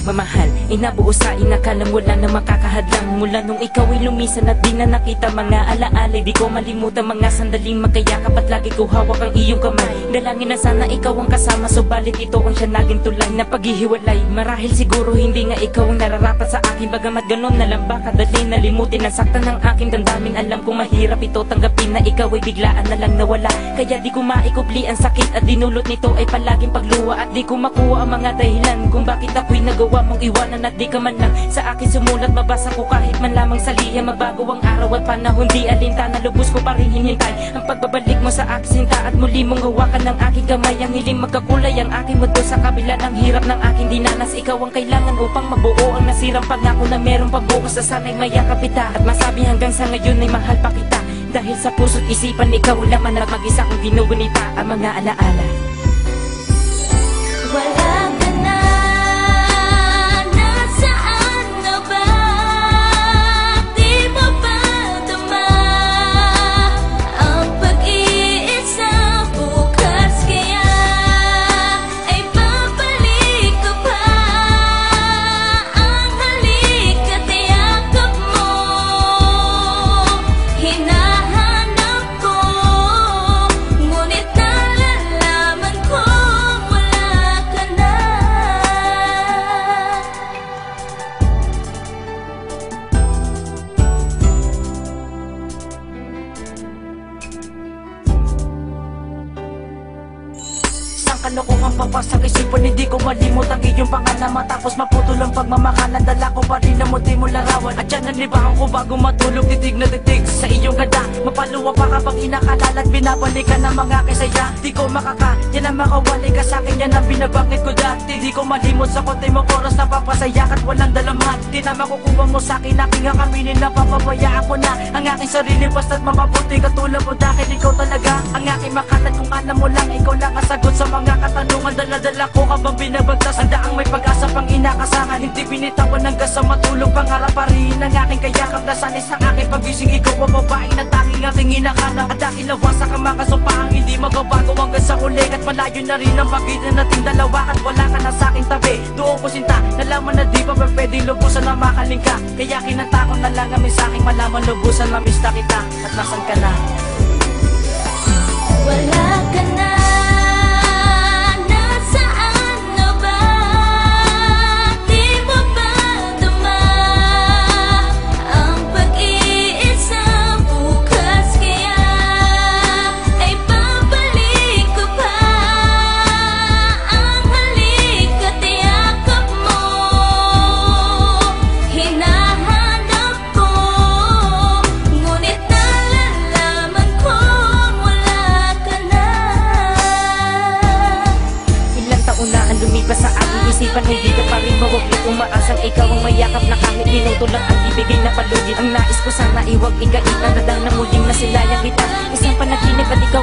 pagmamahal ay nabuo sa inakalang wala na makakahadlang. Mula nung ikaw ay lumisan at di na nakita mga alaala, di ko malimutan mga sandaling magkayakap at lagi ko hawak ang iyong kamay. Dalangin na sana ikaw ang kasama, subalit ito ang siya naging tulay na paghihiwalay. Marahil siguro hindi nga ikaw ang nararapat sa akin, bagamat ganon na lang baka dali nalimutin ang saktan ng aking damdamin. Alam kong mahirap ito tanggapin na ikaw ay biglaan na lang nawala, kaya di ko maikupli ang sakit at dinulot nito ay palaging pagluwa. At di ko makuha ang mga dahilan kung bakit ako'y nagawa mong iwanan at di ka man lang sa akin sumulat. Mabasa ko kahit man lamang sa liha, mabago ang araw at panahon, di alintana, lubos ko pa rin hinintay ang pagbabalik mo sa aking sinta at muli mong hawakan ng aking kamay. Ang hiling magkakulay ang aking mundo sa kabila ng hirap ng aking dinanas. Ikaw ang kailangan upang mabuo ang nasirang pangako na meron pagbukas sa sana'y mayakap kita at masabi hanggang sa ngayon ay mahal pa kita. Dahil sa puso't isipan ikaw lamang at mag-isa kong ginugunita ang mga alaala. Wala ka na, nasaan na ba? Di mo ba dama ang pag-iisa? Bukas kaya ay babalik ka pa. Ang halik at yakap mo hinahanap ko, ngunit nalalaman ko wala ka na. Isang kalokohang papasag isipan, hindi ko malimot ang iyong pangalan. Matapos maputol ang pagmamakalan, dala ko pa rin ang muti mo larawan. At dyan nalibahan ko bago matulog, titig na titig sa iyong ganda. Mapaluwa pa kapag inakalala at binabalikan ng mga kisaya. Di ko makaka, yan ang makawali ka sa akin, yan ang binabangkit ko dati. Di ko malimot sa konti mong oras na papasaya at walang dalaman. Di na makukuha mo sa akin, aking akaminin na papabayaan ko na ang aking sarili basta't mapabuti katulad mo. Dahil ikaw talaga ang aking makalat, kung alam mo lang ikaw lang kasagot sa mga katanungan. Dala-dala ko habang binabagtas ang daang may pag-asa pang inakasahan. Hindi binitawan hanggang sa matulog, pangarap pa rin ang aking kayakap. Nasalis ang aking pagising, ikaw ang babaeng na tanging aking hinahanap. At dahil lawasak ang makasumpahang hindi magbabago hanggang sa uling. At malayo na rin ang pagitan nating dalawa at wala ka na sa aking tabi. Doon ko sinta, nalaman na di pa pwede lubusan na makaling ka. Kaya kinanta ko na lang amin sa aking malaman lubusan mamista kita. At nasan ka na? Wala ka na, nasaan na ba? Di mo ba dama ang pag-iisa? Bukas kaya ay babalik ka pa. Ang halik at yakap mo hinahanap ko, ngunit nalalaman ko wala ka na. Ilang taon na ang lumipas sa aking isipan, hindi ka pa rin mawaglit. Umaasang ikaw ang mayakap na kahit minuto lang ang ibigay na palugit. Ang nais ko sana iwag ikaitan na dahil na muling nasilayan kita. Isang panaginip at ikaw